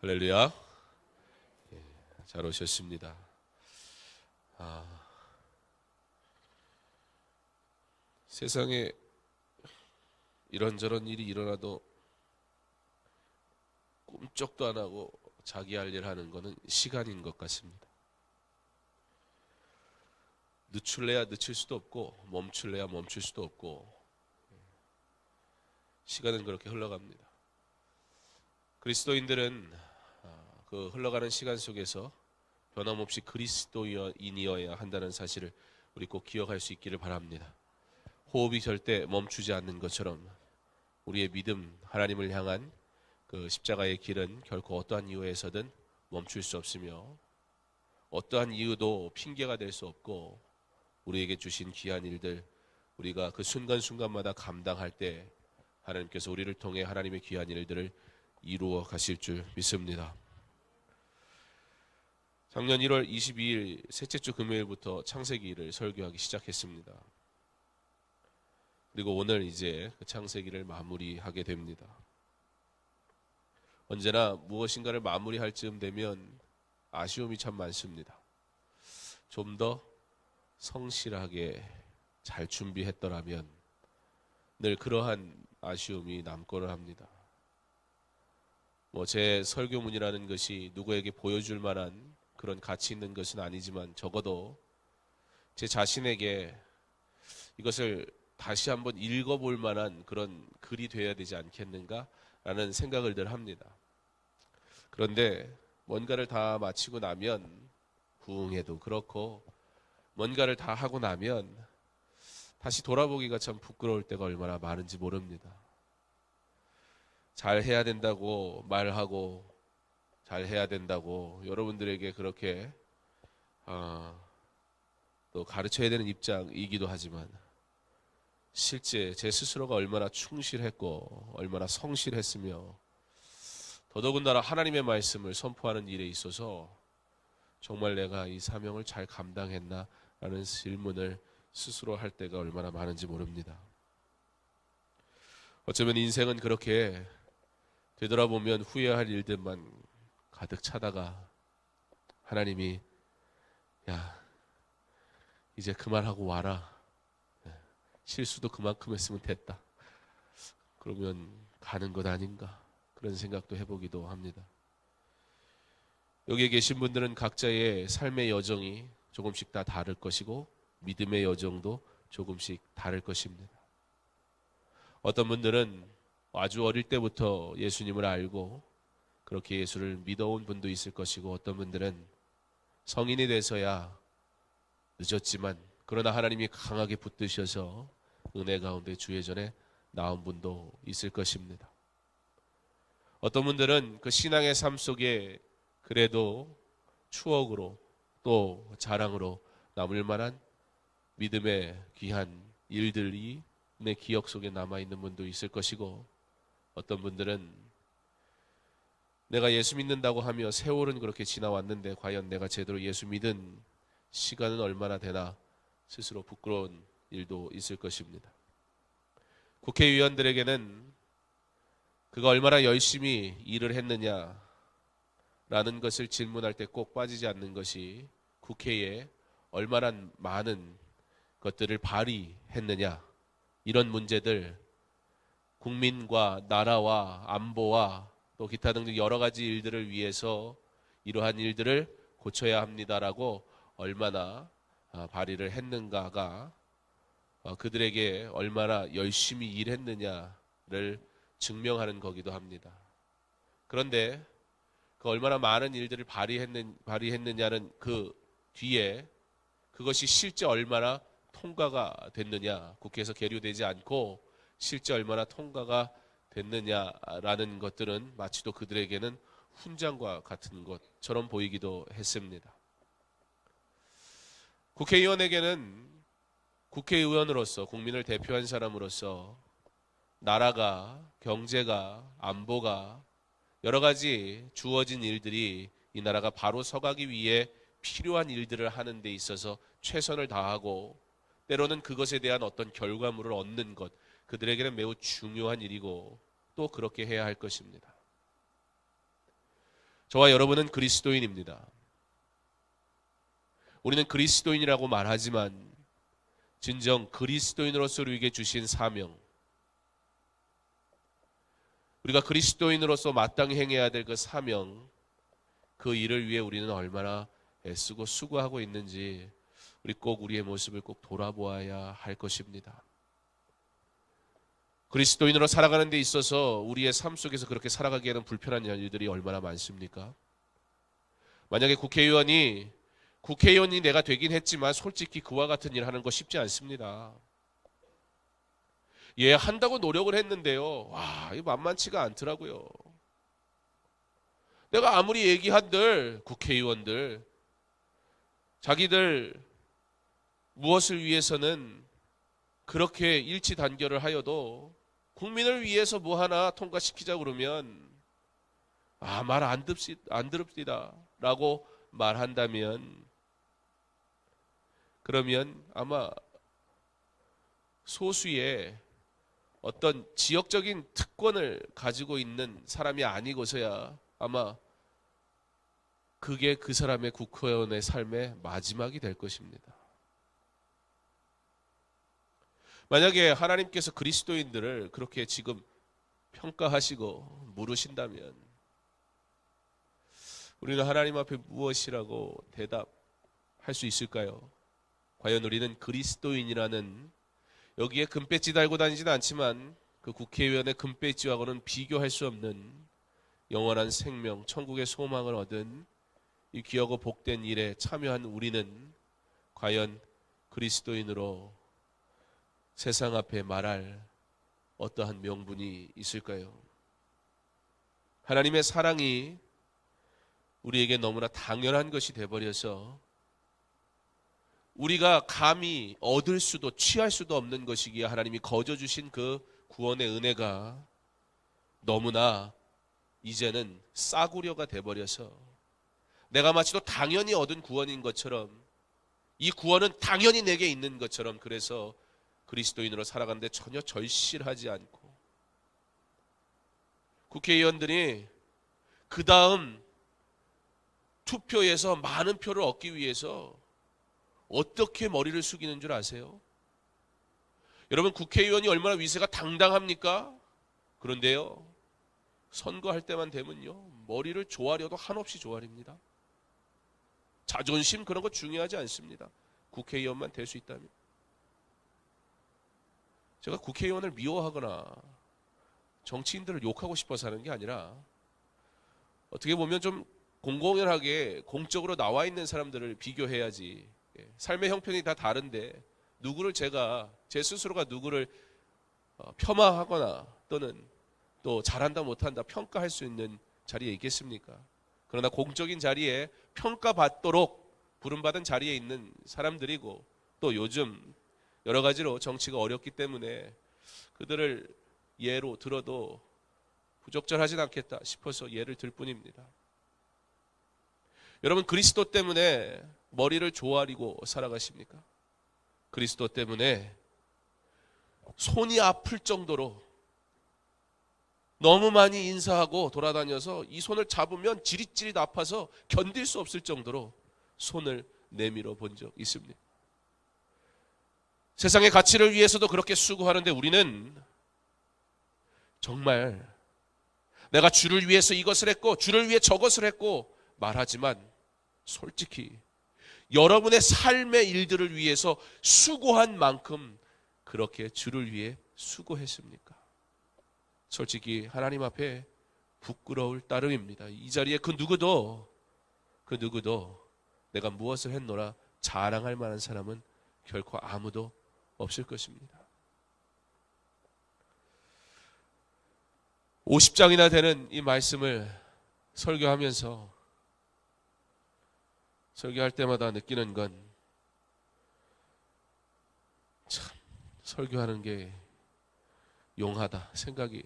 할렐루야. 잘 오셨습니다. 세상에 이런저런 일이 일어나도 꿈쩍도 안 하고 자기 할 일 하는 것은 시간인 것 같습니다. 늦출래야 늦출 수도 없고 멈출래야 멈출 수도 없고 시간은 그렇게 흘러갑니다. 그리스도인들은 그 흘러가는 시간 속에서 변함없이 그리스도인이어야 한다는 사실을 우리 꼭 기억할 수 있기를 바랍니다. 호흡이 절대 멈추지 않는 것처럼 우리의 믿음, 하나님을 향한 그 십자가의 길은 결코 어떠한 이유에서든 멈출 수 없으며 어떠한 이유도 핑계가 될 수 없고 우리에게 주신 귀한 일들 우리가 그 순간순간마다 감당할 때 하나님께서 우리를 통해 하나님의 귀한 일들을 이루어 가실 줄 믿습니다. 작년 1월 22일 셋째 주 금요일부터 창세기를 설교하기 시작했습니다. 그리고 오늘 이제 그 창세기를 마무리하게 됩니다. 언제나 무엇인가를 마무리할 즈음 되면 아쉬움이 참 많습니다. 좀 더 성실하게 잘 준비했더라면 늘 그러한 아쉬움이 남고를 합니다. 제 설교문이라는 것이 누구에게 보여줄 만한 그런 가치 있는 것은 아니지만 적어도 제 자신에게 이것을 다시 한번 읽어볼 만한 그런 글이 되어야 되지 않겠는가라는 생각을 늘 합니다. 그런데 뭔가를 다 마치고 나면 후흥해도 그렇고 뭔가를 다 하고 나면 다시 돌아보기가 참 부끄러울 때가 얼마나 많은지 모릅니다. 잘 해야 된다고 말하고 잘 해야 된다고 여러분들에게 그렇게 또 가르쳐야 되는 입장이기도 하지만 실제 제 스스로가 얼마나 충실했고 얼마나 성실했으며 더더군다나 하나님의 말씀을 선포하는 일에 있어서 정말 내가 이 사명을 잘 감당했나 라는 질문을 스스로 할 때가 얼마나 많은지 모릅니다. 어쩌면 인생은 그렇게 되돌아보면 후회할 일들만 가득 차다가 하나님이 야 이제 그만하고 와라, 실수도 그만큼 했으면 됐다, 그러면 가는 것 아닌가 그런 생각도 해보기도 합니다. 여기에 계신 분들은 각자의 삶의 여정이 조금씩 다 다를 것이고 믿음의 여정도 조금씩 다를 것입니다. 어떤 분들은 아주 어릴 때부터 예수님을 알고 그렇게 예수를 믿어온 분도 있을 것이고 어떤 분들은 성인이 돼서야 늦었지만 그러나 하나님이 강하게 붙드셔서 은혜 가운데 주의 전에 나온 분도 있을 것입니다. 어떤 분들은 그 신앙의 삶 속에 그래도 추억으로 또 자랑으로 남을 만한 믿음의 귀한 일들이 내 기억 속에 남아있는 분도 있을 것이고 어떤 분들은 내가 예수 믿는다고 하며 세월은 그렇게 지나왔는데 과연 내가 제대로 예수 믿은 시간은 얼마나 되나 스스로 부끄러운 일도 있을 것입니다. 국회의원들에게는 그가 얼마나 열심히 일을 했느냐라는 것을 질문할 때 꼭 빠지지 않는 것이 국회에 얼마나 많은 것들을 발의했느냐, 이런 문제들, 국민과 나라와 안보와 또 기타 등등 여러 가지 일들을 위해서 이러한 일들을 고쳐야 합니다라고 얼마나 발의를 했는가가 그들에게 얼마나 열심히 일했느냐를 증명하는 거기도 합니다. 그런데 그 얼마나 많은 일들을 발의했느냐는 그 뒤에 그것이 실제 얼마나 통과가 됐느냐, 국회에서 계류되지 않고 실제 얼마나 통과가 됐느냐라는 것들은 마치도 그들에게는 훈장과 같은 것처럼 보이기도 했습니다. 국회의원에게는 국회의원으로서 국민을 대표한 사람으로서 나라가, 경제가, 안보가 여러 가지 주어진 일들이 이 나라가 바로 서가기 위해 필요한 일들을 하는 데 있어서 최선을 다하고 때로는 그것에 대한 어떤 결과물을 얻는 것, 그들에게는 매우 중요한 일이고 또 그렇게 해야 할 것입니다. 저와 여러분은 그리스도인입니다. 우리는 그리스도인이라고 말하지만 진정 그리스도인으로서 우리에게 주신 사명, 우리가 그리스도인으로서 마땅히 행해야 될 그 사명, 그 일을 위해 우리는 얼마나 애쓰고 수고하고 있는지 우리 꼭 우리의 모습을 꼭 돌아보아야 할 것입니다. 그리스도인으로 살아가는 데 있어서 우리의 삶 속에서 그렇게 살아가기에는 불편한 일들이 얼마나 많습니까? 만약에 국회의원이 내가 되긴 했지만 솔직히 그와 같은 일 하는 거 쉽지 않습니다. 예, 한다고 노력을 했는데요. 와, 이거 만만치가 않더라고요. 내가 아무리 얘기한들 국회의원들 자기들 무엇을 위해서는 그렇게 일치단결을 하여도 국민을 위해서 뭐 하나 통과시키자 그러면 말 안 들읍시다 라고 말한다면 그러면 아마 소수의 어떤 지역적인 특권을 가지고 있는 사람이 아니고서야 아마 그게 그 사람의 국회의원의 삶의 마지막이 될 것입니다. 만약에 하나님께서 그리스도인들을 그렇게 지금 평가하시고 물으신다면 우리는 하나님 앞에 무엇이라고 대답할 수 있을까요? 과연 우리는 그리스도인이라는 여기에 금배지 달고 다니지는 않지만 그 국회의원의 금배지하고는 비교할 수 없는 영원한 생명, 천국의 소망을 얻은 이 귀하고 복된 일에 참여한 우리는 과연 그리스도인으로 세상 앞에 말할 어떠한 명분이 있을까요? 하나님의 사랑이 우리에게 너무나 당연한 것이 되어버려서 우리가 감히 얻을 수도 취할 수도 없는 것이기에 하나님이 거저 주신 그 구원의 은혜가 너무나 이제는 싸구려가 돼버려서 내가 마치도 당연히 얻은 구원인 것처럼 이 구원은 당연히 내게 있는 것처럼 그래서 그리스도인으로 살아가는데 전혀 절실하지 않고 국회의원들이 그 다음 투표에서 많은 표를 얻기 위해서 어떻게 머리를 숙이는 줄 아세요? 여러분 국회의원이 얼마나 위세가 당당합니까? 그런데요 선거할 때만 되면요 머리를 조아려도 한없이 조아립니다. 자존심 그런 거 중요하지 않습니다. 국회의원만 될 수 있다면. 제가 국회의원을 미워하거나 정치인들을 욕하고 싶어서 하는 게 아니라 어떻게 보면 좀 공공연하게 공적으로 나와 있는 사람들을 비교해야지 삶의 형편이 다 다른데 누구를 제 스스로가 누구를 폄하하거나 또는 또 잘한다 못한다 평가할 수 있는 자리에 있겠습니까? 그러나 공적인 자리에 평가받도록 부름받은 자리에 있는 사람들이고 또 요즘 여러 가지로 정치가 어렵기 때문에 그들을 예로 들어도 부적절하진 않겠다 싶어서 예를 들 뿐입니다. 여러분 그리스도 때문에 머리를 조아리고 살아가십니까? 그리스도 때문에 손이 아플 정도로 너무 많이 인사하고 돌아다녀서 이 손을 잡으면 지릿지릿 아파서 견딜 수 없을 정도로 손을 내밀어 본 적 있습니다. 세상의 가치를 위해서도 그렇게 수고하는데 우리는 정말 내가 주를 위해서 이것을 했고 주를 위해 저것을 했고 말하지만 솔직히 여러분의 삶의 일들을 위해서 수고한 만큼 그렇게 주를 위해 수고했습니까? 솔직히 하나님 앞에 부끄러울 따름입니다. 이 자리에 그 누구도 내가 무엇을 했노라 자랑할 만한 사람은 결코 아무도 없을 것입니다. 50장이나 되는 이 말씀을 설교하면서 설교할 때마다 느끼는 건 참 설교하는 게 용하다 생각이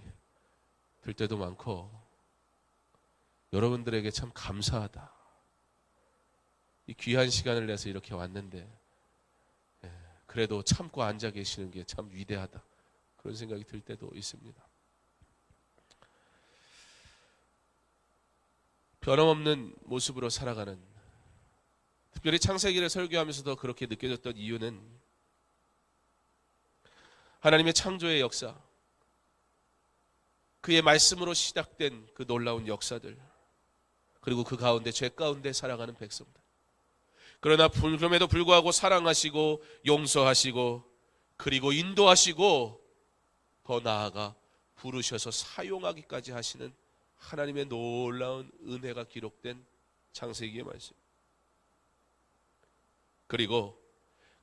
들 때도 많고 여러분들에게 참 감사하다. 이 귀한 시간을 내서 이렇게 왔는데 그래도 참고 앉아 계시는 게 참 위대하다. 그런 생각이 들 때도 있습니다. 변함없는 모습으로 살아가는, 특별히 창세기를 설교하면서도 그렇게 느껴졌던 이유는 하나님의 창조의 역사, 그의 말씀으로 시작된 그 놀라운 역사들, 그리고 그 가운데 죄 가운데 살아가는 백성들, 그러나 그럼에도 불구하고 사랑하시고 용서하시고 그리고 인도하시고 더 나아가 부르셔서 사용하기까지 하시는 하나님의 놀라운 은혜가 기록된 창세기의 말씀. 그리고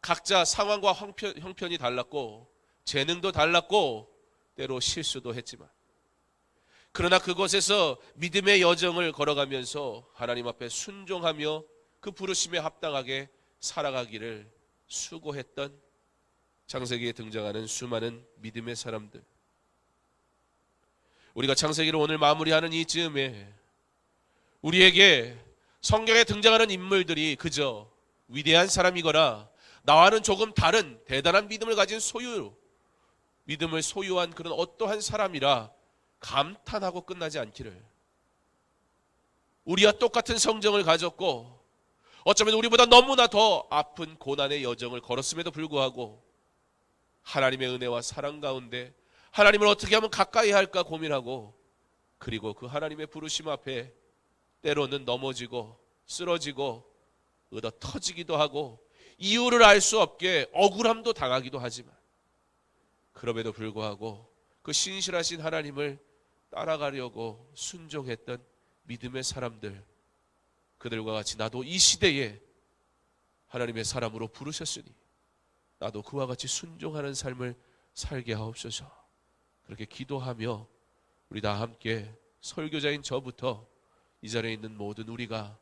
각자 상황과 형편이 달랐고 재능도 달랐고 때로 실수도 했지만, 그러나 그곳에서 믿음의 여정을 걸어가면서 하나님 앞에 순종하며 그 부르심에 합당하게 살아가기를 수고했던 창세기에 등장하는 수많은 믿음의 사람들. 우리가 창세기를 오늘 마무리하는 이 즈음에 우리에게 성경에 등장하는 인물들이 그저 위대한 사람이거나 나와는 조금 다른 대단한 믿음을 가진 믿음을 소유한 그런 어떠한 사람이라 감탄하고 끝나지 않기를, 우리와 똑같은 성정을 가졌고 어쩌면 우리보다 너무나 더 아픈 고난의 여정을 걸었음에도 불구하고 하나님의 은혜와 사랑 가운데 하나님을 어떻게 하면 가까이 할까 고민하고, 그리고 그 하나님의 부르심 앞에 때로는 넘어지고 쓰러지고 얻어 터지기도 하고 이유를 알 수 없게 억울함도 당하기도 하지만, 그럼에도 불구하고 그 신실하신 하나님을 따라가려고 순종했던 믿음의 사람들, 그들과 같이 나도 이 시대에 하나님의 사람으로 부르셨으니 나도 그와 같이 순종하는 삶을 살게 하옵소서. 그렇게 기도하며 우리 다 함께 설교자인 저부터 이 자리에 있는 모든 우리가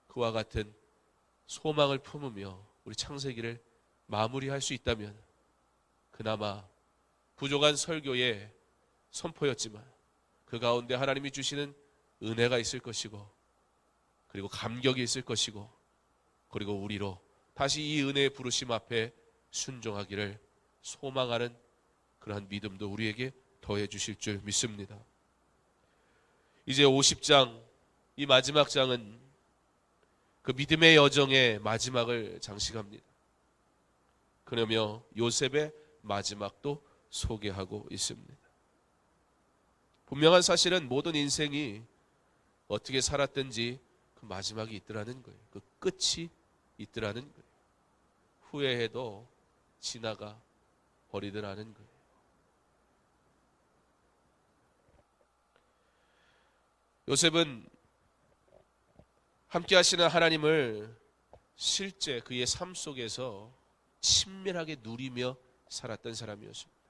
그와 같은 소망을 품으며 우리 창세기를 마무리할 수 있다면, 그나마 부족한 설교의 선포였지만 그 가운데 하나님이 주시는 은혜가 있을 것이고, 그리고 감격이 있을 것이고, 그리고 우리로 다시 이 은혜의 부르심 앞에 순종하기를 소망하는 그러한 믿음도 우리에게 더해 주실 줄 믿습니다. 이제 50장, 이 마지막 장은 그 믿음의 여정의 마지막을 장식합니다. 그러며 요셉의 마지막도 소개하고 있습니다. 분명한 사실은 모든 인생이 어떻게 살았든지 그 마지막이 있더라는 거예요. 그 끝이 있더라는 거예요. 후회해도 지나가 버리더라는 거예요. 요셉은 함께 하시는 하나님을 실제 그의 삶 속에서 친밀하게 누리며 살았던 사람이었습니다.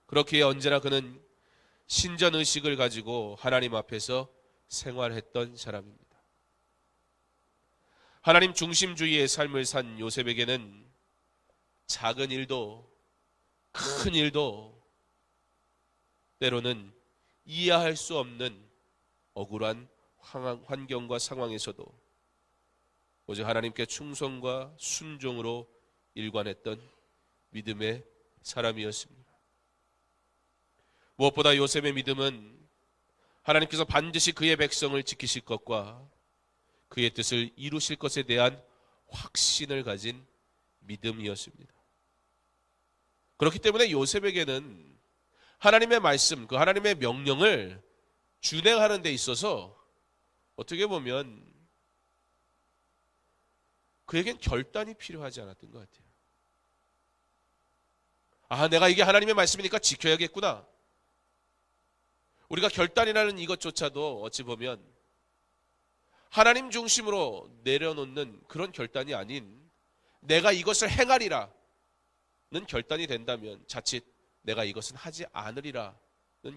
그렇기에 언제나 그는 신전의식을 가지고 하나님 앞에서 생활했던 사람입니다. 하나님 중심주의의 삶을 산 요셉에게는 작은 일도 큰 일도 때로는 이해할 수 없는 억울한 환경과 상황에서도 오직 하나님께 충성과 순종으로 일관했던 믿음의 사람이었습니다. 무엇보다 요셉의 믿음은 하나님께서 반드시 그의 백성을 지키실 것과 그의 뜻을 이루실 것에 대한 확신을 가진 믿음이었습니다. 그렇기 때문에 요셉에게는 하나님의 말씀, 그 하나님의 명령을 준행하는 데 있어서 어떻게 보면 그에겐 결단이 필요하지 않았던 것 같아요. 아, 내가 이게 하나님의 말씀이니까 지켜야겠구나. 우리가 결단이라는 이것조차도 어찌 보면 하나님 중심으로 내려놓는 그런 결단이 아닌 내가 이것을 행하리라는 결단이 된다면 자칫 내가 이것은 하지 않으리라는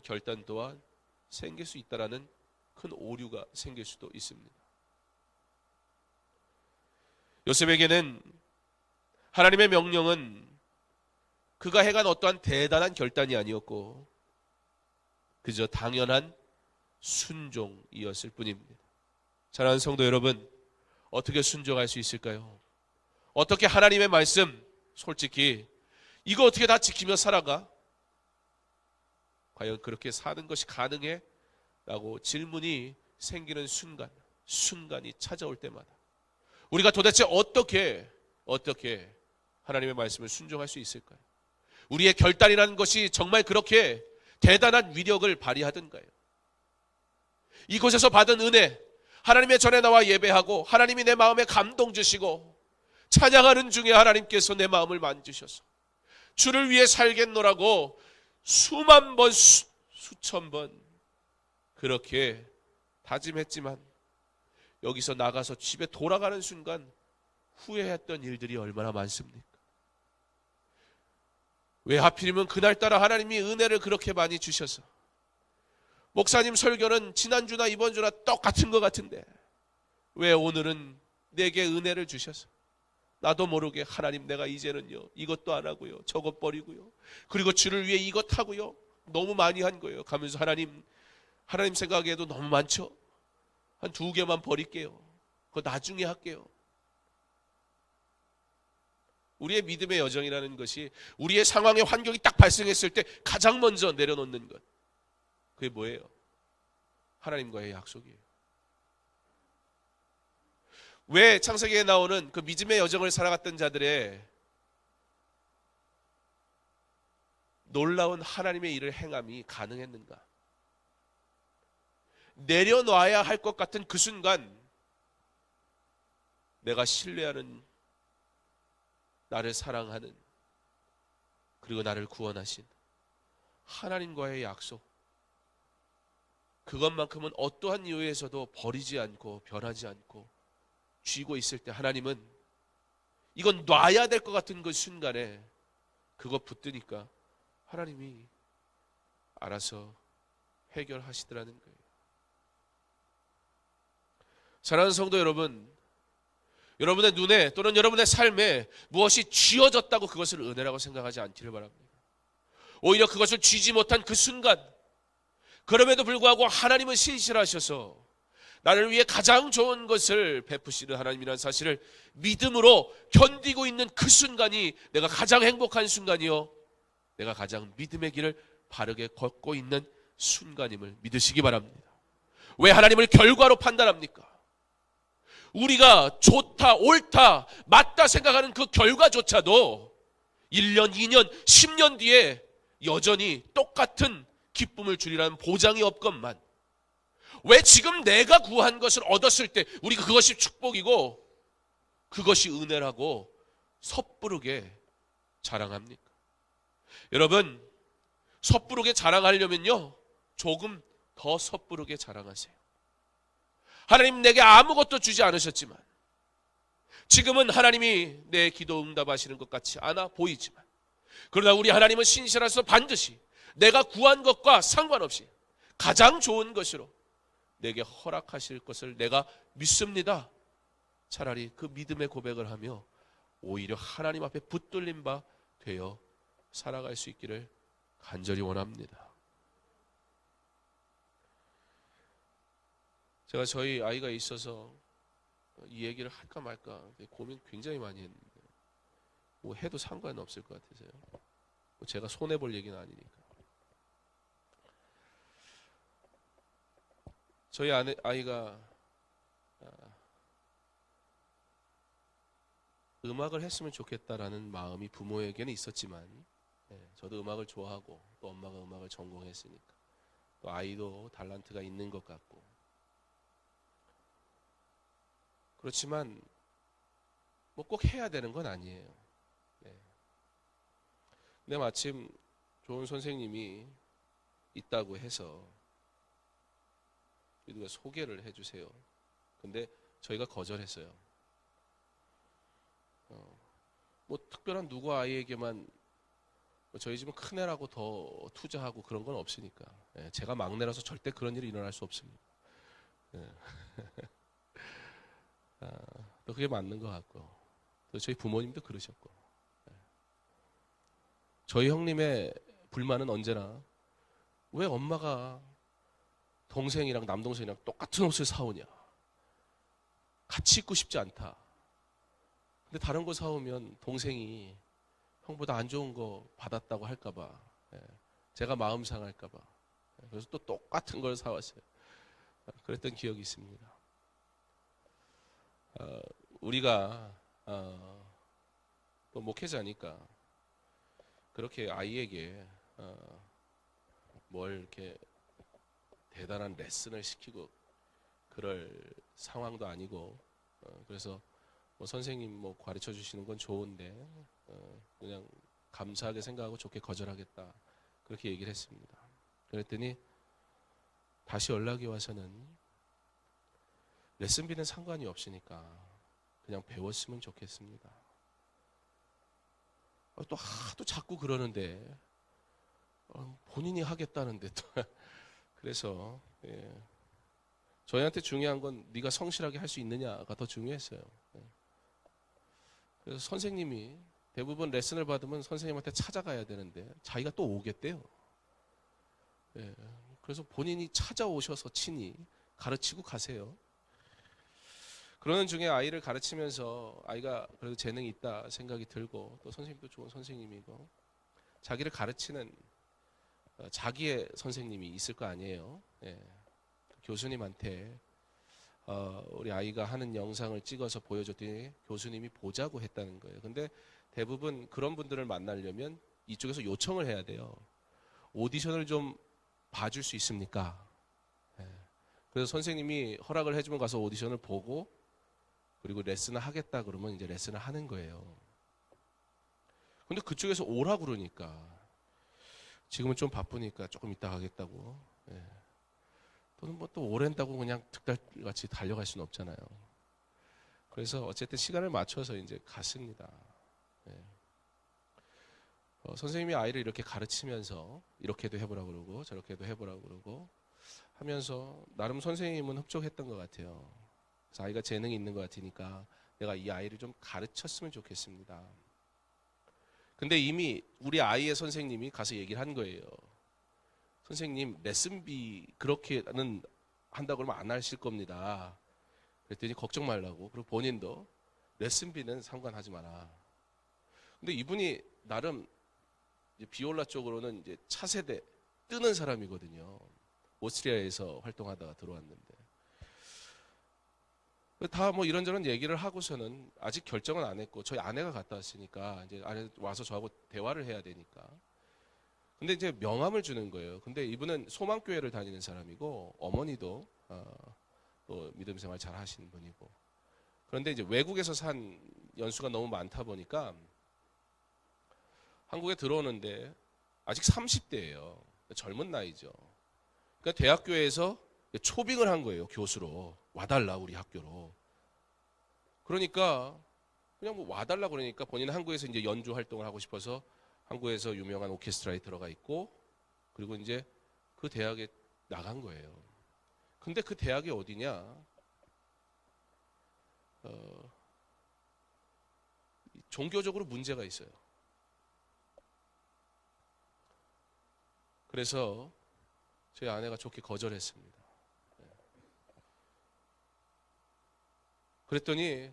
결단 또한 생길 수 있다라는 큰 오류가 생길 수도 있습니다. 요셉에게는 하나님의 명령은 그가 행한 어떠한 대단한 결단이 아니었고 그저 당연한 순종이었을 뿐입니다. 사랑하는 성도 여러분, 어떻게 순종할 수 있을까요? 어떻게 하나님의 말씀, 솔직히 이거 어떻게 다 지키며 살아가? 과연 그렇게 사는 것이 가능해? 라고 질문이 생기는 순간이 찾아올 때마다 우리가 도대체 어떻게 하나님의 말씀을 순종할 수 있을까요? 우리의 결단이라는 것이 정말 그렇게 대단한 위력을 발휘하던가요? 이곳에서 받은 은혜, 하나님의 전에 나와 예배하고 하나님이 내 마음에 감동 주시고 찬양하는 중에 하나님께서 내 마음을 만지셔서 주를 위해 살겠노라고 수만 번, 수천 번 그렇게 다짐했지만 여기서 나가서 집에 돌아가는 순간 후회했던 일들이 얼마나 많습니까? 왜 하필이면 그날따라 하나님이 은혜를 그렇게 많이 주셔서 목사님 설교는 지난주나 이번주나 똑같은 것 같은데 왜 오늘은 내게 은혜를 주셔서 나도 모르게 하나님 내가 이제는요 이것도 안 하고요 저것 버리고요 그리고 주를 위해 이것 하고요 너무 많이 한 거예요 가면서 하나님 생각에도 너무 많죠? 한 2개만 버릴게요. 그거 나중에 할게요. 우리의 믿음의 여정이라는 것이 우리의 상황의 환경이 딱 발생했을 때 가장 먼저 내려놓는 것. 그게 뭐예요? 하나님과의 약속이에요. 왜 창세기에 나오는 그 믿음의 여정을 살아갔던 자들의 놀라운 하나님의 일을 행함이 가능했는가? 내려놔야 할 것 같은 그 순간 내가 신뢰하는 나를 사랑하는 그리고 나를 구원하신 하나님과의 약속 그것만큼은 어떠한 이유에서도 버리지 않고 변하지 않고 쥐고 있을 때 하나님은 이건 놔야 될 것 같은 그 순간에 그거 붙드니까 하나님이 알아서 해결하시더라는 거예요. 사랑하는 성도 여러분, 여러분의 눈에 또는 여러분의 삶에 무엇이 쥐어졌다고 그것을 은혜라고 생각하지 않기를 바랍니다. 오히려 그것을 쥐지 못한 그 순간 그럼에도 불구하고 하나님은 신실하셔서 나를 위해 가장 좋은 것을 베푸시는 하나님이라는 사실을 믿음으로 견디고 있는 그 순간이 내가 가장 행복한 순간이요 내가 가장 믿음의 길을 바르게 걷고 있는 순간임을 믿으시기 바랍니다. 왜 하나님을 결과로 판단합니까? 우리가 좋다, 옳다, 맞다 생각하는 그 결과조차도 1년, 2년, 10년 뒤에 여전히 똑같은 기쁨을 주리라는 보장이 없건만 왜 지금 내가 구한 것을 얻었을 때 우리가 그것이 축복이고 그것이 은혜라고 섣부르게 자랑합니까? 여러분, 섣부르게 자랑하려면요 조금 더 섣부르게 자랑하세요. 하나님 내게 아무것도 주지 않으셨지만 지금은 하나님이 내 기도 응답하시는 것 같이 않아 보이지만 그러나 우리 하나님은 신실하셔서 반드시 내가 구한 것과 상관없이 가장 좋은 것으로 내게 허락하실 것을 내가 믿습니다. 차라리 그 믿음의 고백을 하며 오히려 하나님 앞에 붙들린 바 되어 살아갈 수 있기를 간절히 원합니다. 제가 저희 아이가 있어서 이 얘기를 할까 말까 고민 굉장히 많이 했는데 뭐 해도 상관은 없을 것 같아서요. 뭐 제가 손해볼 얘기는 아니니까. 저희 아이가 음악을 했으면 좋겠다라는 마음이 부모에게는 있었지만 저도 음악을 좋아하고 또 엄마가 음악을 전공했으니까 또 아이도 탤런트가 있는 것 같고 그렇지만 뭐 꼭 해야 되는 건 아니에요. 근데 마침 좋은 선생님이 있다고 해서 누가 소개를 해주세요. 근데 저희가 거절했어요. 뭐 특별한 누구 아이에게만 저희 집은 큰애라고 더 투자하고 그런 건 없으니까 제가 막내라서 절대 그런 일이 일어날 수 없습니다. 또 그게 맞는 것 같고 또 저희 부모님도 그러셨고 저희 형님의 불만은 언제나 왜 엄마가 동생이랑 남동생이랑 똑같은 옷을 사오냐 같이 입고 싶지 않다. 근데 다른 거 사오면 동생이 형보다 안 좋은 거 받았다고 할까봐 제가 마음 상할까봐 그래서 또 똑같은 걸 사왔어요. 그랬던 기억이 있습니다. 우리가 또 목회자니까 그렇게 아이에게 뭘 이렇게 대단한 레슨을 시키고 그럴 상황도 아니고, 그래서 뭐 선생님 뭐 가르쳐 주시는 건 좋은데 그냥 감사하게 생각하고 좋게 거절하겠다, 그렇게 얘기를 했습니다. 그랬더니 다시 연락이 와서는 레슨비는 상관이 없으니까 그냥 배웠으면 좋겠습니다. 또 하도 자꾸 그러는데 본인이 하겠다는데 또 그래서 저희한테 중요한 건 네가 성실하게 할 수 있느냐가 더 중요했어요. 그래서 선생님이 대부분 레슨을 받으면 선생님한테 찾아가야 되는데 자기가 또 오겠대요. 그래서 본인이 찾아오셔서 친히 가르치고 가세요. 그러는 중에 아이를 가르치면서 아이가 그래도 재능이 있다 생각이 들고, 또 선생님도 좋은 선생님이고 자기를 가르치는 자기의 선생님이 있을 거 아니에요. 교수님한테 우리 아이가 하는 영상을 찍어서 보여줬더니 교수님이 보자고 했다는 거예요. 근데 대부분 그런 분들을 만나려면 이쪽에서 요청을 해야 돼요. 오디션을 좀 봐줄 수 있습니까? 그래서 선생님이 허락을 해주면 가서 오디션을 보고, 그리고 레슨을 하겠다 그러면 이제 레슨을 하는 거예요. 근데 그쪽에서 오라 그러니까 지금은 좀 바쁘니까 조금 이따 가겠다고. 또는 뭐 또 오랜다고 그냥 득달같이 달려갈 수는 없잖아요. 그래서 어쨌든 시간을 맞춰서 이제 갔습니다. 선생님이 아이를 이렇게 가르치면서 이렇게도 해보라고 그러고 저렇게도 해보라고 그러고 하면서 나름 선생님은 흡족했던 것 같아요. 그래서 아이가 재능이 있는 것 같으니까 내가 이 아이를 좀 가르쳤으면 좋겠습니다. 근데 이미 우리 아이의 선생님이 가서 얘기를 한 거예요. 선생님, 레슨비 그렇게는 한다고 그러면 안 하실 겁니다. 그랬더니 걱정 말라고. 그리고 본인도 레슨비는 상관하지 마라. 근데 이분이 나름 이제 비올라 쪽으로는 이제 차세대 뜨는 사람이거든요. 오스트리아에서 활동하다가 들어왔는데. 다 뭐 이런저런 얘기를 하고서는 아직 결정은 안 했고, 저희 아내가 갔다 왔으니까 이제 아내 와서 저하고 대화를 해야 되니까. 근데 이제 명함을 주는 거예요. 근데 이분은 소망교회를 다니는 사람이고 어머니도 또 믿음 생활 잘 하시는 분이고. 그런데 이제 외국에서 산 연수가 너무 많다 보니까 한국에 들어오는데 아직 30대예요. 젊은 나이죠. 그러니까 대학교에서 초빙을 한 거예요. 교수로 와달라 우리 학교로. 그러니까 그냥 뭐 와달라 그러니까 본인은 한국에서 이제 연주 활동을 하고 싶어서 한국에서 유명한 오케스트라에 들어가 있고, 그리고 이제 그 대학에 나간 거예요. 근데 그 대학이 어디냐? 종교적으로 문제가 있어요. 그래서 저희 아내가 좋게 거절했습니다. 그랬더니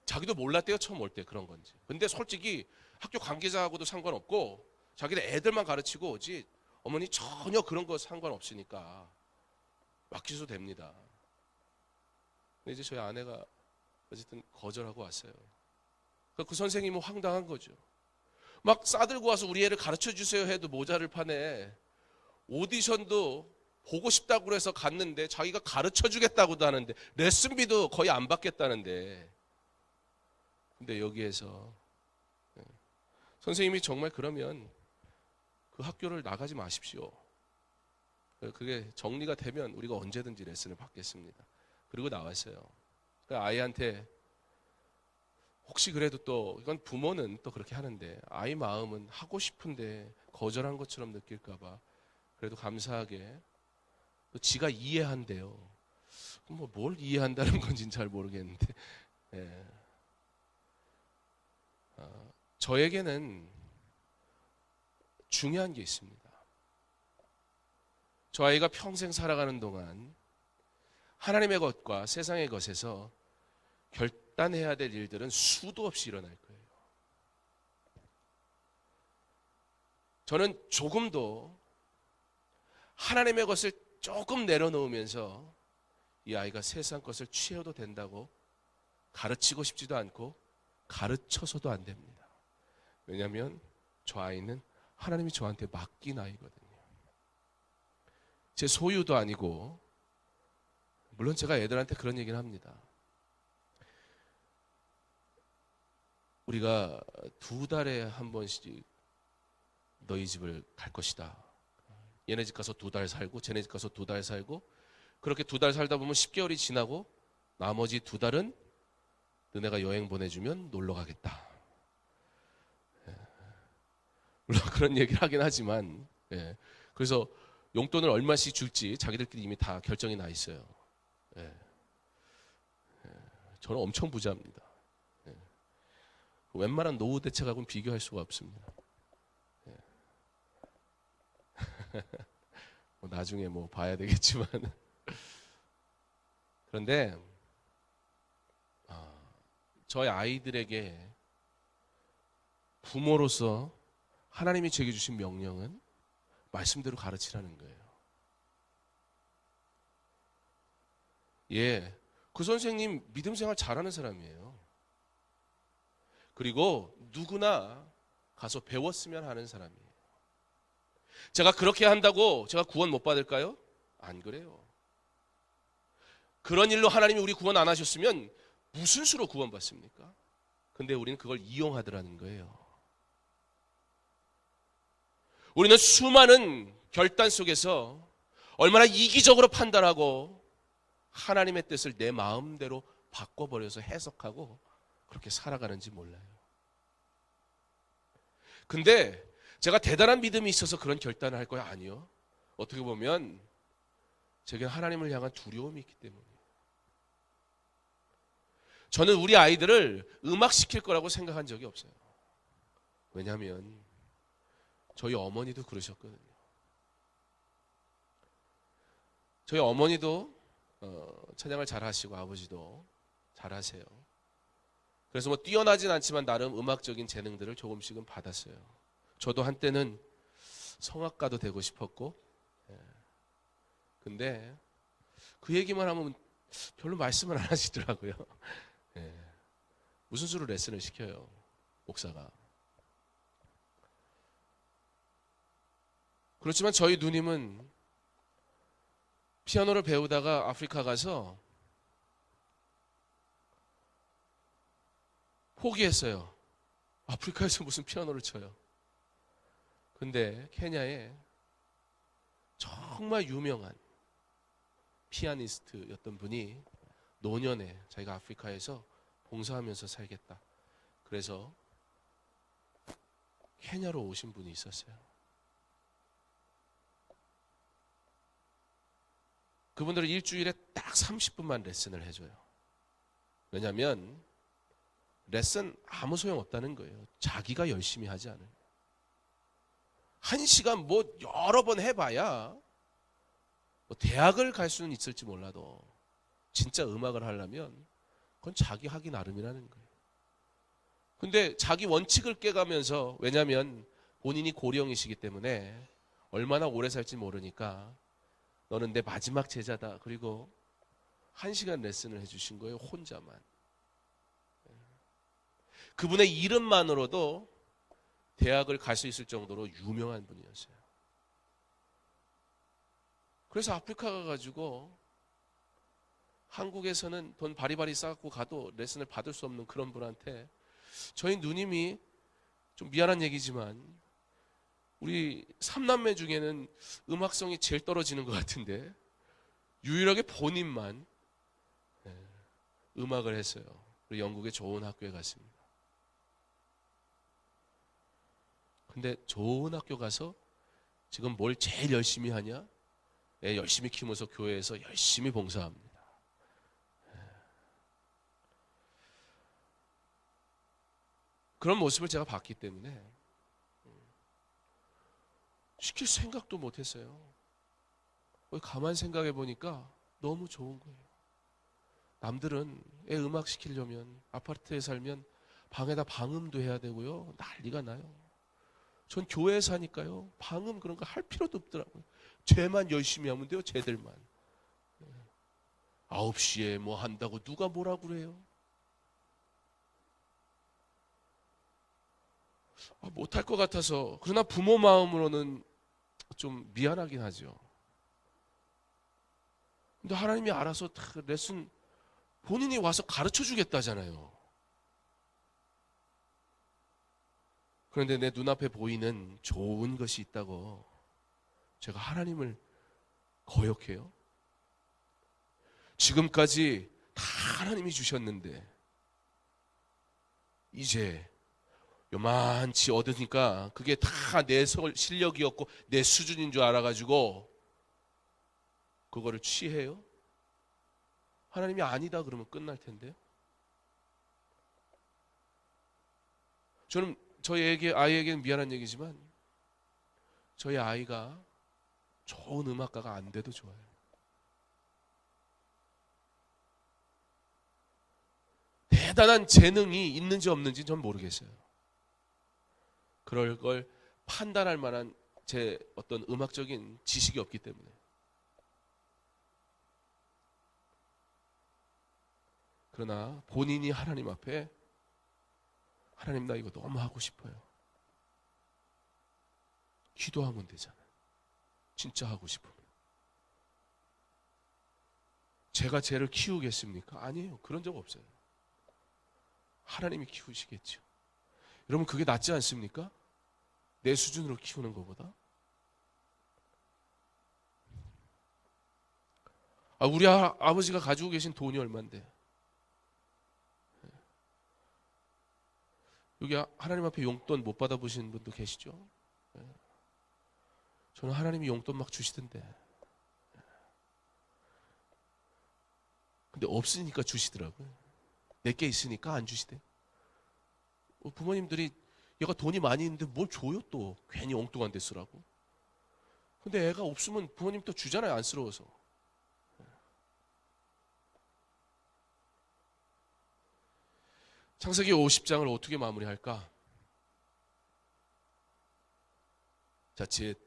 자기도 몰랐대요. 처음 올 때 그런 건지. 근데 솔직히 학교 관계자하고도 상관없고 자기네 애들만 가르치고 오지 어머니 전혀 그런 거 상관없으니까 맡기셔도 됩니다. 근데 이제 저희 아내가 어쨌든 거절하고 왔어요. 그 선생님은 황당한 거죠. 막 싸들고 와서 우리 애를 가르쳐 주세요 해도 모자를 파네. 오디션도 보고 싶다고 해서 갔는데 자기가 가르쳐 주겠다고도 하는데 레슨비도 거의 안 받겠다는데, 근데 여기에서 선생님이 정말 그러면 그 학교를 나가지 마십시오. 그게 정리가 되면 우리가 언제든지 레슨을 받겠습니다. 그리고 나왔어요. 그러니까 아이한테 혹시 그래도 또 이건 부모는 또 그렇게 하는데 아이 마음은 하고 싶은데 거절한 것처럼 느낄까 봐 그래도 감사하게 또 지가 이해한대요. 뭐 뭘 이해한다는 건지는 잘 모르겠는데 저에게는 중요한 게 있습니다. 저 아이가 평생 살아가는 동안 하나님의 것과 세상의 것에서 결단해야 될 일들은 수도 없이 일어날 거예요. 저는 조금도 하나님의 것을 조금 내려놓으면서 이 아이가 세상 것을 취해도 된다고 가르치고 싶지도 않고 가르쳐서도 안 됩니다. 왜냐하면 저 아이는 하나님이 저한테 맡긴 아이거든요. 제 소유도 아니고, 물론 제가 애들한테 그런 얘기를 합니다. 우리가 2달에 한 번씩 너희 집을 갈 것이다. 얘네 집 가서 2달 살고 쟤네 집 가서 2달 살고, 그렇게 2달 살다 보면 10개월이 지나고 나머지 2달은 너네가 여행 보내주면 놀러 가겠다. 물론 그런 얘기를 하긴 하지만, 그래서 용돈을 얼마씩 줄지 자기들끼리 이미 다 결정이 나 있어요. 저는 엄청 부자입니다. 웬만한 노후 대책하고는 비교할 수가 없습니다. 나중에 뭐 봐야 되겠지만 그런데 저희 아이들에게 부모로서 하나님이 제게 주신 명령은 말씀대로 가르치라는 거예요. 그 선생님 믿음 생활 잘하는 사람이에요. 그리고 누구나 가서 배웠으면 하는 사람이에요. 제가 그렇게 한다고 제가 구원 못 받을까요? 안 그래요. 그런 일로 하나님이 우리 구원 안 하셨으면 무슨 수로 구원 받습니까? 근데 우리는 그걸 이용하더라는 거예요. 우리는 수많은 결단 속에서 얼마나 이기적으로 판단하고 하나님의 뜻을 내 마음대로 바꿔버려서 해석하고 그렇게 살아가는지 몰라요. 근데 제가 대단한 믿음이 있어서 그런 결단을 할 거야? 아니요. 어떻게 보면 제게 하나님을 향한 두려움이 있기 때문이에요. 저는 우리 아이들을 음악시킬 거라고 생각한 적이 없어요. 왜냐하면 저희 어머니도 그러셨거든요. 저희 어머니도 찬양을 잘하시고 아버지도 잘하세요. 그래서 뭐 뛰어나진 않지만 나름 음악적인 재능들을 조금씩은 받았어요. 저도 한때는 성악가도 되고 싶었고, 근데 그 얘기만 하면 별로 말씀을 안 하시더라고요. 무슨 수로 레슨을 시켜요, 목사가. 그렇지만 저희 누님은 피아노를 배우다가 아프리카 가서 포기했어요. 아프리카에서 무슨 피아노를 쳐요. 근데 케냐에 정말 유명한 피아니스트였던 분이 노년에 자기가 아프리카에서 봉사하면서 살겠다. 그래서 케냐로 오신 분이 있었어요. 그분들은 일주일에 딱 30분만 레슨을 해줘요. 왜냐하면 레슨 아무 소용 없다는 거예요. 자기가 열심히 하지 않으면. 1시간 뭐 여러 번 해봐야 뭐 대학을 갈 수는 있을지 몰라도 진짜 음악을 하려면 그건 자기 하기 나름이라는 거예요. 근데 자기 원칙을 깨가면서, 왜냐하면 본인이 고령이시기 때문에 얼마나 오래 살지 모르니까 너는 내 마지막 제자다. 그리고 1시간 레슨을 해주신 거예요. 혼자만. 그분의 이름만으로도 대학을 갈 수 있을 정도로 유명한 분이었어요. 그래서 아프리카 가가지고 한국에서는 돈 바리바리 쌓고 가도 레슨을 받을 수 없는 그런 분한테 저희 누님이, 좀 미안한 얘기지만 우리 3남매 중에는 음악성이 제일 떨어지는 것 같은데 유일하게 본인만 음악을 했어요. 그리고 영국의 좋은 학교에 갔습니다. 근데 좋은 학교 가서 지금 뭘 제일 열심히 하냐? 애 열심히 키우면서 교회에서 열심히 봉사합니다. 그런 모습을 제가 봤기 때문에 시킬 생각도 못했어요. 가만 생각해 보니까 너무 좋은 거예요. 남들은 애 음악 시키려면 아파트에 살면 방에다 방음도 해야 되고요. 난리가 나요. 전 교회 사니까요. 방음 그런 거 할 필요도 없더라고요. 죄만 열심히 하면 돼요. 쟤들만. 9시에 뭐 한다고 누가 뭐라 그래요? 못할 것 같아서. 그러나 부모 마음으로는 좀 미안하긴 하죠. 근데 하나님이 알아서 다 레슨 본인이 와서 가르쳐 주겠다잖아요. 그런데 내 눈앞에 보이는 좋은 것이 있다고 제가 하나님을 거역해요? 지금까지 다 하나님이 주셨는데 이제 요만치 얻으니까 그게 다 내 실력이었고 내 수준인 줄 알아가지고 그거를 취해요? 하나님이 아니다 그러면 끝날 텐데요. 저는 저희 아이에게는 미안한 얘기지만 저희 아이가 좋은 음악가가 안 돼도 좋아요. 대단한 재능이 있는지 없는지 전 모르겠어요. 그럴 걸 판단할 만한 제 어떤 음악적인 지식이 없기 때문에. 그러나 본인이 하나님 앞에 하나님 나 이거 너무 하고 싶어요. 기도하면 되잖아요. 진짜 하고 싶으면. 제가 쟤를 키우겠습니까? 아니에요. 그런 적 없어요. 하나님이 키우시겠죠. 여러분 그게 낫지 않습니까? 내 수준으로 키우는 것보다. 우리 아버지가 가지고 계신 돈이 얼만데. 여기 하나님 앞에 용돈 못 받아보신 분도 계시죠? 저는 하나님이 용돈 막 주시던데. 근데 없으니까 주시더라고요. 내게 있으니까 안 주시대. 부모님들이 얘가 돈이 많이 있는데 뭘 줘요 또. 괜히 엉뚱한 데 쓰라고. 근데 애가 없으면 부모님 또 주잖아요. 안쓰러워서. 창세기 50장을 어떻게 마무리할까? 자칫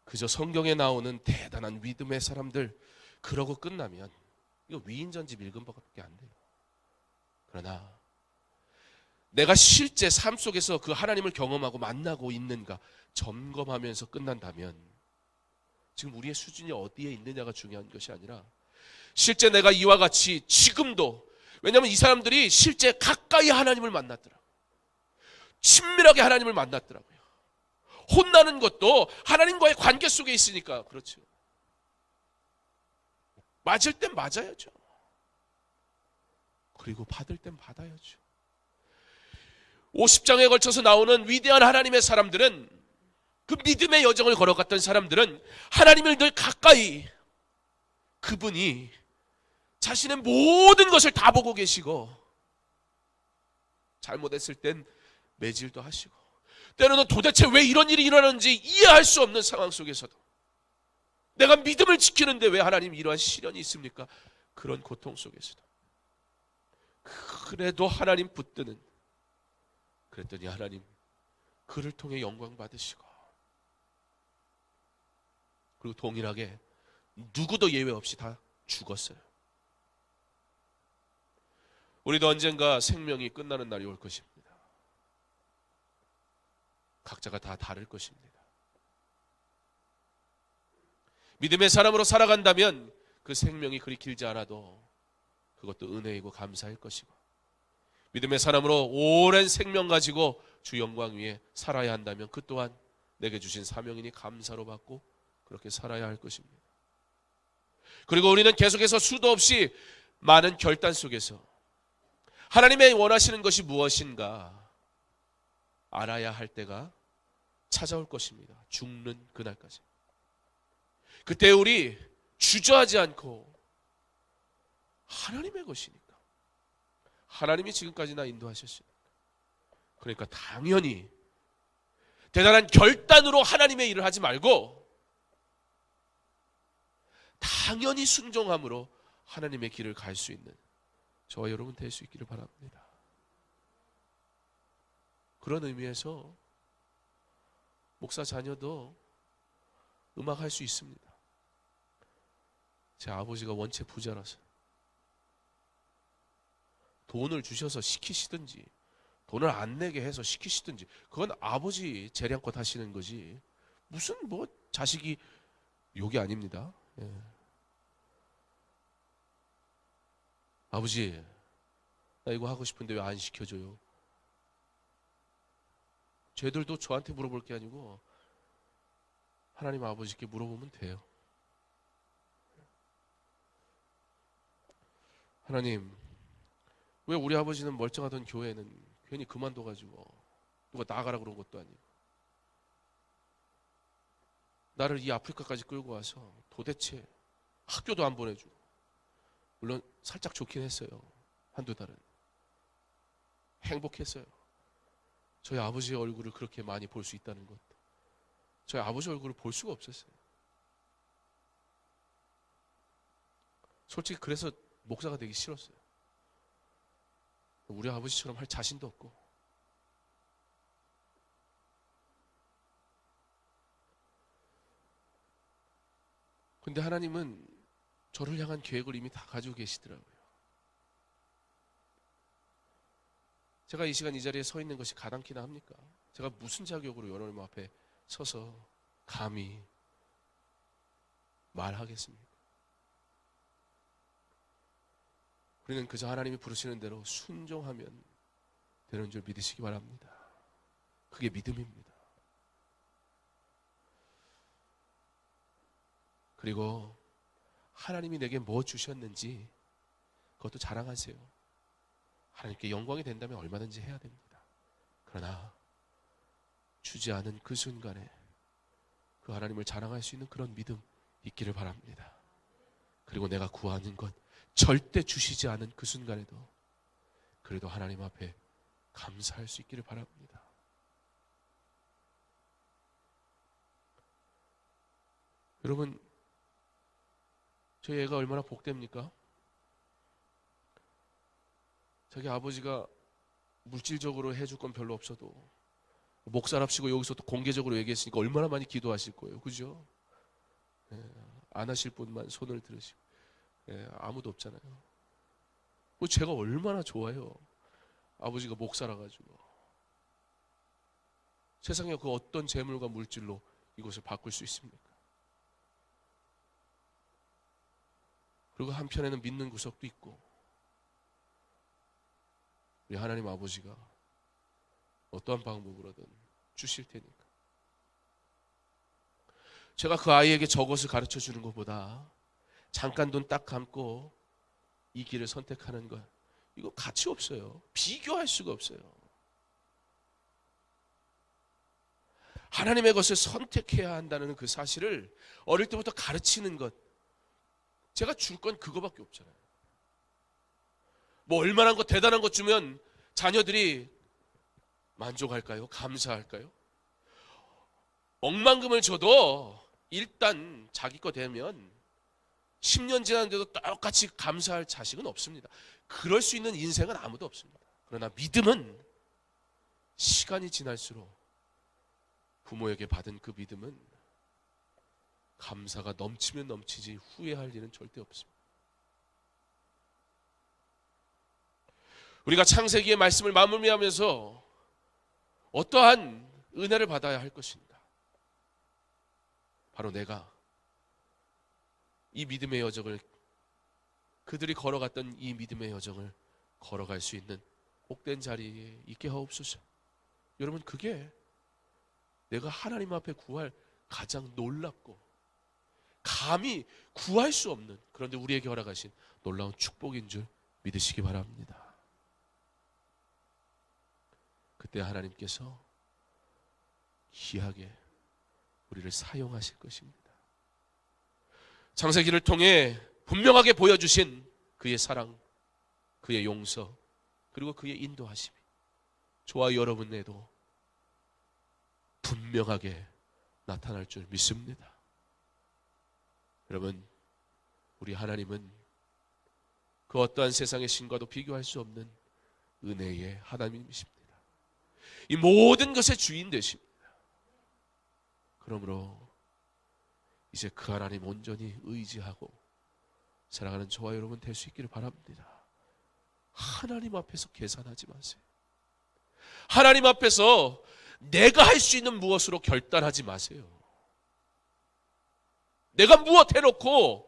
그저 성경에 나오는 대단한 믿음의 사람들 그러고 끝나면 이거 위인전집 읽은 것밖에 안 돼요. 그러나 내가 실제 삶 속에서 그 하나님을 경험하고 만나고 있는가 점검하면서 끝난다면 지금 우리의 수준이 어디에 있느냐가 중요한 것이 아니라 실제 내가 이와 같이 지금도, 왜냐하면 이 사람들이 실제 가까이 하나님을 만났더라고요. 친밀하게 하나님을 만났더라고요. 혼나는 것도 하나님과의 관계 속에 있으니까 그렇죠. 맞을 땐 맞아야죠. 그리고 받을 땐 받아야죠. 50장에 걸쳐서 나오는 위대한 하나님의 사람들은, 그 믿음의 여정을 걸어갔던 사람들은 하나님을 늘 가까이, 그분이 자신의 모든 것을 다 보고 계시고 잘못했을 땐 매질도 하시고 때로는 도대체 왜 이런 일이 일어나는지 이해할 수 없는 상황 속에서도 내가 믿음을 지키는데 왜 하나님 이러한 시련이 있습니까? 그런 고통 속에서도 그래도 하나님 붙드는, 그랬더니 하나님 그를 통해 영광 받으시고, 그리고 동일하게 누구도 예외 없이 다 죽었어요. 우리도 언젠가 생명이 끝나는 날이 올 것입니다. 각자가 다 다를 것입니다. 믿음의 사람으로 살아간다면 그 생명이 그리 길지 않아도 그것도 은혜이고 감사할 것이고, 믿음의 사람으로 오랜 생명 가지고 주 영광 위에 살아야 한다면 그 또한 내게 주신 사명이니 감사로 받고 그렇게 살아야 할 것입니다. 그리고 우리는 계속해서 수도 없이 많은 결단 속에서 하나님의 원하시는 것이 무엇인가 알아야 할 때가 찾아올 것입니다. 죽는 그날까지. 그때 우리 주저하지 않고 하나님의 것이니까, 하나님이 지금까지 나 인도하셨으니까, 그러니까 당연히 대단한 결단으로 하나님의 일을 하지 말고 당연히 순종함으로 하나님의 길을 갈 수 있는 저와 여러분 될 수 있기를 바랍니다. 그런 의미에서 목사 자녀도 음악 할 수 있습니다. 제 아버지가 원체 부자라서 돈을 주셔서 시키시든지 돈을 안 내게 해서 시키시든지 그건 아버지 재량껏 하시는 거지 무슨 뭐 자식이 욕이 아닙니다. 예. 아버지 나 이거 하고 싶은데 왜 안 시켜줘요? 쟤들도 저한테 물어볼 게 아니고 하나님 아버지께 물어보면 돼요. 하나님 왜 우리 아버지는 멀쩡하던 교회는 괜히 그만둬가지고 누가 나가라 그런 것도 아니고 나를 이 아프리카까지 끌고 와서 도대체 학교도 안 보내주고 물론 살짝 좋긴 했어요. 한두 달은 행복했어요. 저희 아버지의 얼굴을 그렇게 많이 볼 수 있다는 것 저희 아버지 얼굴을 볼 수가 없었어요. 솔직히 그래서 목사가 되기 싫었어요. 우리 아버지처럼 할 자신도 없고 근데 하나님은 저를 향한 계획을 이미 다 가지고 계시더라고요. 제가 이 시간 이 자리에 서 있는 것이 가당키나 합니까? 제가 무슨 자격으로 여러분 앞에 서서 감히 말하겠습니까? 우리는 그저 하나님이 부르시는 대로 순종하면 되는 줄 믿으시기 바랍니다. 그게 믿음입니다. 그리고 하나님이 내게 뭐 주셨는지 그것도 자랑하세요. 하나님께 영광이 된다면 얼마든지 해야 됩니다. 그러나 주지 않은 그 순간에 그 하나님을 자랑할 수 있는 그런 믿음 있기를 바랍니다. 그리고 내가 구하는 것 절대 주시지 않은 그 순간에도 그래도 하나님 앞에 감사할 수 있기를 바랍니다. 여러분 저희 애가 얼마나 복됩니까? 자기 아버지가 물질적으로 해줄 건 별로 없어도 목사랍시고 여기서 또 공개적으로 얘기했으니까 얼마나 많이 기도하실 거예요. 그죠? 예, 안 하실 분만 손을 들으시고 예, 아무도 없잖아요. 뭐 제가 얼마나 좋아요. 아버지가 목사라 가지고 세상에 그 어떤 재물과 물질로 이것을 바꿀 수 있습니까? 그리고 한편에는 믿는 구석도 있고 우리 하나님 아버지가 어떠한 방법으로든 주실 테니까 제가 그 아이에게 저것을 가르쳐 주는 것보다 잠깐 눈 딱 감고 이 길을 선택하는 것 이거 가치 없어요. 비교할 수가 없어요. 하나님의 것을 선택해야 한다는 그 사실을 어릴 때부터 가르치는 것 제가 줄 건 그거밖에 없잖아요. 뭐 얼마나 것 대단한 것 주면 자녀들이 만족할까요? 감사할까요? 억만금을 줘도 일단 자기 거 되면 10년 지났는데도 똑같이 감사할 자식은 없습니다. 그럴 수 있는 인생은 아무도 없습니다. 그러나 믿음은 시간이 지날수록 부모에게 받은 그 믿음은 감사가 넘치면 넘치지 후회할 일은 절대 없습니다. 우리가 창세기의 말씀을 마무리하면서 어떠한 은혜를 받아야 할 것인가? 바로 내가 이 믿음의 여정을 그들이 걸어갔던 이 믿음의 여정을 걸어갈 수 있는 복된 자리에 있게 하옵소서. 여러분 그게 내가 하나님 앞에 구할 가장 놀랍고 감히 구할 수 없는 그런데 우리에게 허락하신 놀라운 축복인 줄 믿으시기 바랍니다. 그때 하나님께서 귀하게 우리를 사용하실 것입니다. 창세기를 통해 분명하게 보여주신 그의 사랑, 그의 용서, 그리고 그의 인도하심이 저와 여러분에도 분명하게 나타날 줄 믿습니다. 여러분, 우리 하나님은 그 어떠한 세상의 신과도 비교할 수 없는 은혜의 하나님이십니다. 이 모든 것의 주인 되십니다. 그러므로 이제 그 하나님 온전히 의지하고 살아가는 저와 여러분 될 수 있기를 바랍니다. 하나님 앞에서 계산하지 마세요. 하나님 앞에서 내가 할 수 있는 무엇으로 결단하지 마세요. 내가 무엇 해놓고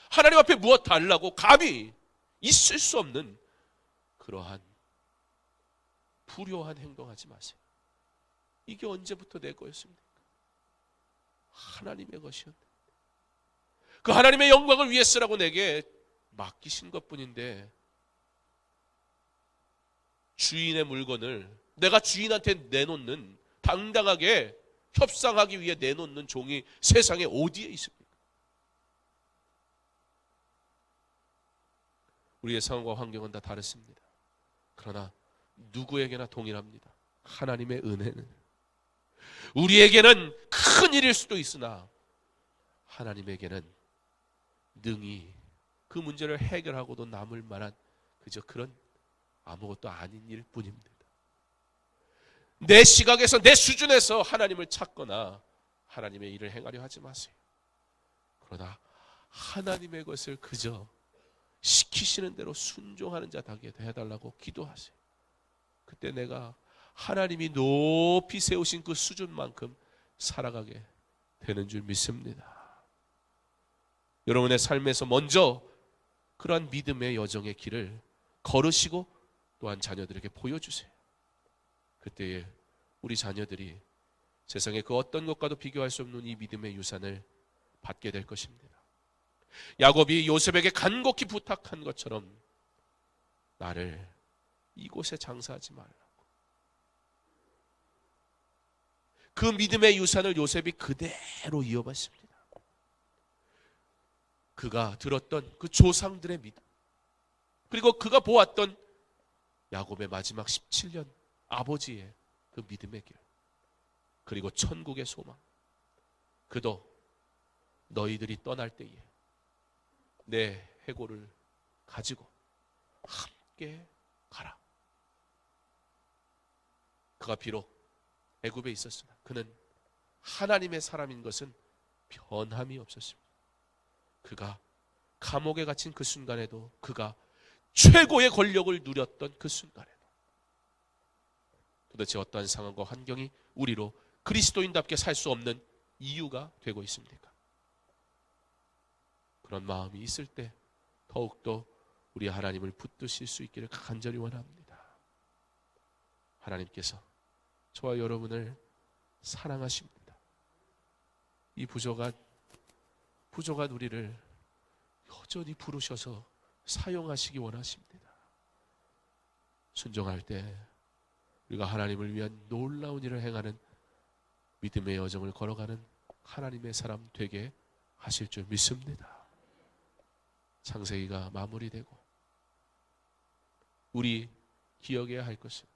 하나님 앞에 무엇 달라고 감히 있을 수 없는 그러한 불효한 행동하지 마세요. 이게 언제부터 내 거였습니까? 하나님의 것이었는데 그 하나님의 영광을 위해 쓰라고 내게 맡기신 것뿐인데 주인의 물건을 내가 주인한테 내놓는, 당당하게 협상하기 위해 내놓는 종이 세상에 어디에 있습니까? 우리의 상황과 환경은 다 다르습니다. 그러나 누구에게나 동일합니다. 하나님의 은혜는 우리에게는 큰 일일 수도 있으나 하나님에게는 능히 그 문제를 해결하고도 남을 만한 그저 그런 아무것도 아닌 일 뿐입니다. 내 시각에서, 내 수준에서 하나님을 찾거나 하나님의 일을 행하려 하지 마세요. 그러나 하나님의 것을 그저 시키시는 대로 순종하는 자 되게 해달라고 기도하세요. 그때 내가 하나님이 높이 세우신 그 수준만큼 살아가게 되는 줄 믿습니다. 여러분의 삶에서 먼저 그러한 믿음의 여정의 길을 걸으시고 또한 자녀들에게 보여주세요. 그때에 우리 자녀들이 세상의 그 어떤 것과도 비교할 수 없는 이 믿음의 유산을 받게 될 것입니다. 야곱이 요셉에게 간곡히 부탁한 것처럼 나를 이곳에 장사하지 말라고. 그 믿음의 유산을 요셉이 그대로 이어받습니다. 그가 들었던 그 조상들의 믿음, 그리고 그가 보았던 야곱의 마지막 17년 아버지의 그 믿음의 길, 그리고 천국의 소망. 그도 너희들이 떠날 때에 내 해골을 가지고 함께 가라. 그가 비록 애굽에 있었으나 그는 하나님의 사람인 것은 변함이 없었습니다. 그가 감옥에 갇힌 그 순간에도, 그가 최고의 권력을 누렸던 그 순간에도 도대체 어떠한 상황과 환경이 우리로 그리스도인답게 살 수 없는 이유가 되고 있습니까? 그런 마음이 있을 때 더욱더 우리 하나님을 붙드실 수 있기를 간절히 원합니다. 하나님께서 저와 여러분을 사랑하십니다. 이 부족한 우리를 여전히 부르셔서 사용하시기 원하십니다. 순종할 때 우리가 하나님을 위한 놀라운 일을 행하는 믿음의 여정을 걸어가는 하나님의 사람 되게 하실 줄 믿습니다. 창세기가 마무리되고 우리 기억해야 할 것은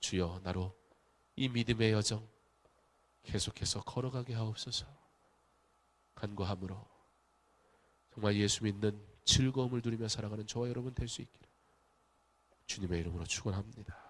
주여 나로 이 믿음의 여정 계속해서 걸어가게 하옵소서. 간구함으로 정말 예수 믿는 즐거움을 누리며 살아가는 저와 여러분 될 수 있기를 주님의 이름으로 축원합니다.